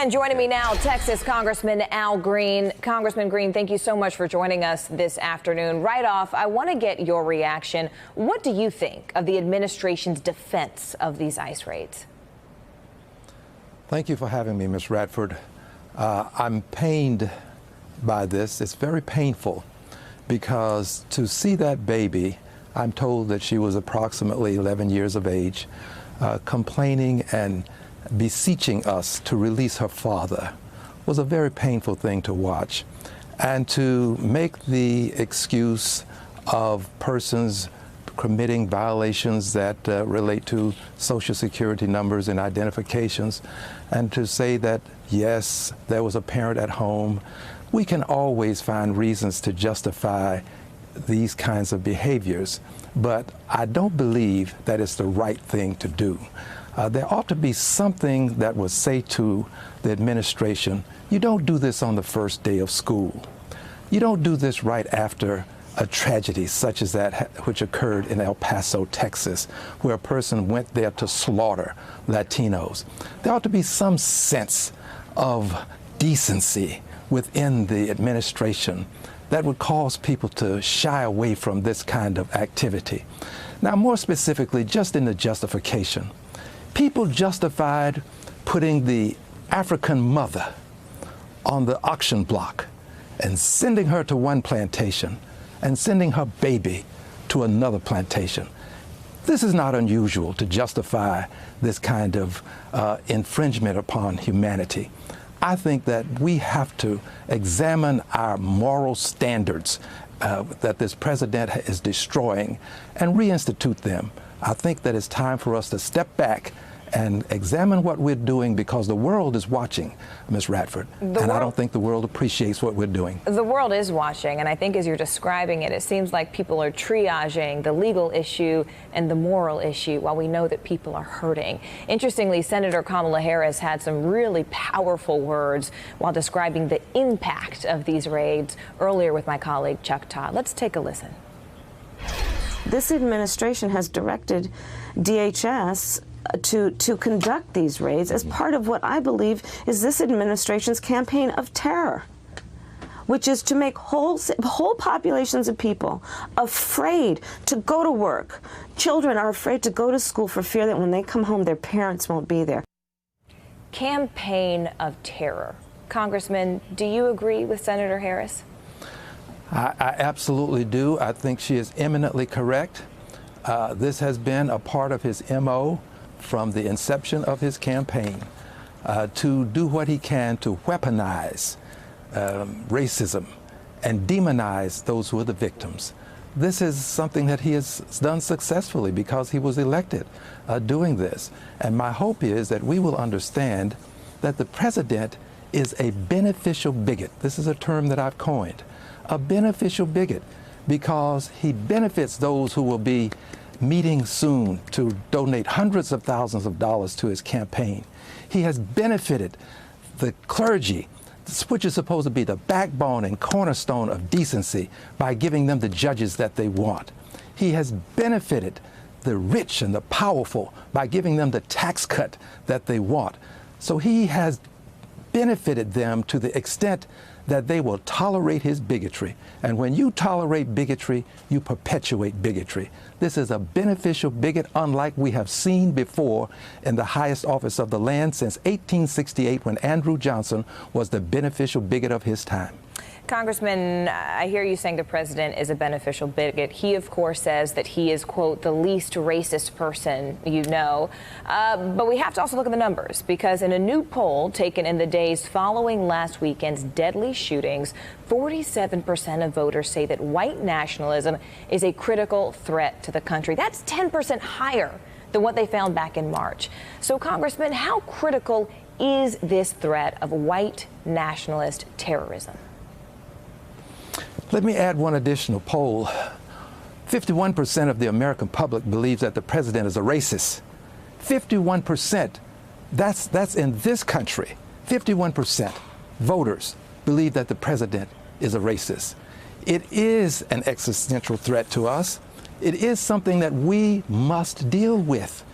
And joining me now, Texas Congressman Al Green. Congressman Green, thank you so much for joining us this afternoon. Right off, I want to get your reaction. What do you think of the administration's defense of these ICE raids? Thank you for having me, Ms. Radford. I'm pained by this. It's very painful because to see that baby, I'm told that she was approximately 11 years of age, complaining and beseeching us to release her father was a very painful thing to watch. And to make the excuse of persons committing violations that relate to Social Security numbers and identifications, and to say that, yes, there was a parent at home, we can always find reasons to justify these kinds of behaviors, but I don't believe that it's the right thing to do. There ought to be something that would say to the administration, you don't do this on the first day of school. You don't do this right after a tragedy such as that which occurred in El Paso, Texas, where a person went there to slaughter Latinos. There ought to be some sense of decency within the administration that would cause people to shy away from this kind of activity. Now, more specifically, just in the justification, people justified putting the African mother on the auction block and sending her to one plantation and sending her baby to another plantation. This is not unusual to justify this kind of infringement upon humanity. I think that we have to examine our moral standards that this president is destroying and reinstitute them. I think that it's time for us to step back and examine what we're doing, because the world is watching, Ms. Radford, and I don't think the world appreciates what we're doing. The world is watching, and I think as you're describing it, it seems like people are triaging the legal issue and the moral issue while we know that people are hurting. Interestingly, Senator Kamala Harris had some really powerful words while describing the impact of these raids earlier with my colleague Chuck Todd. Let's take a listen. This administration has directed DHS to conduct these raids as part of what I believe is this administration's campaign of terror, which is to make whole populations of people afraid to go to work. Children are afraid to go to school for fear that when they come home, their parents won't be there. Campaign of terror. Congressman, do you agree with Senator Harris? I absolutely do. I think she is eminently correct. This has been a part of his MO from the inception of his campaign, to do what he can to weaponize racism and demonize those who are the victims. This is something that he has done successfully because he was elected doing this. And my hope is that we will understand that the president is a beneficial bigot. This is a term that I've coined, a beneficial bigot, because he benefits those who will be meeting soon to donate hundreds of thousands of dollars to his campaign. He has benefited the clergy, which is supposed to be the backbone and cornerstone of decency, by giving them the judges that they want. He has benefited the rich and the powerful by giving them the tax cut that they want. So he has benefited them to the extent that they will tolerate his bigotry. And when you tolerate bigotry, you perpetuate bigotry. This is a beneficial bigot unlike we have seen before in the highest office of the land since 1868, when Andrew Johnson was the beneficial bigot of his time. Congressman, I hear you saying the president is a beneficial bigot. He, of course, says that he is, quote, the least racist person you know. But we have to also look at the numbers, because in a new poll taken in the days following last weekend's deadly shootings, 47% of voters say that white nationalism is a critical threat to the country. That's 10% higher than what they found back in March. So, Congressman, how critical is this threat of white nationalist terrorism? Let me add one additional poll. 51% of the American public believes that the president is a racist. 51%. That's in this country. 51% voters believe that the president is a racist. It is an existential threat to us. It is something that we must deal with.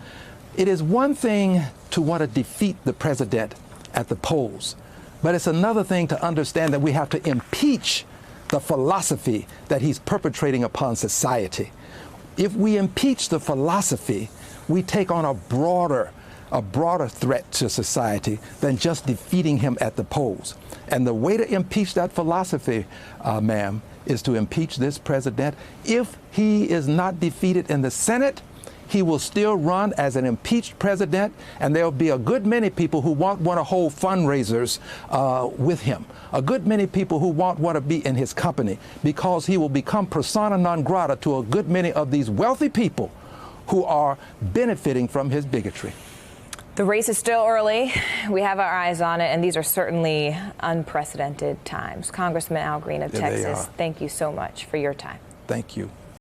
It is one thing to want to defeat the president at the polls. But it's another thing to understand that we have to impeach the philosophy that he's perpetrating upon society. If we impeach the philosophy, we take on a broader threat to society than just defeating him at the polls. And the way to impeach that philosophy, ma'am, is to impeach this president. If he is not defeated in the Senate, he will still run as an impeached president, and there'll be a good many people who won't want to hold fundraisers with him. A good many people who won't want to be in his company, because he will become persona non grata to a good many of these wealthy people who are benefiting from his bigotry. The race is still early. We have our eyes on it, and these are certainly unprecedented times. Congressman Al Green of Texas, thank you so much for your time. Thank you.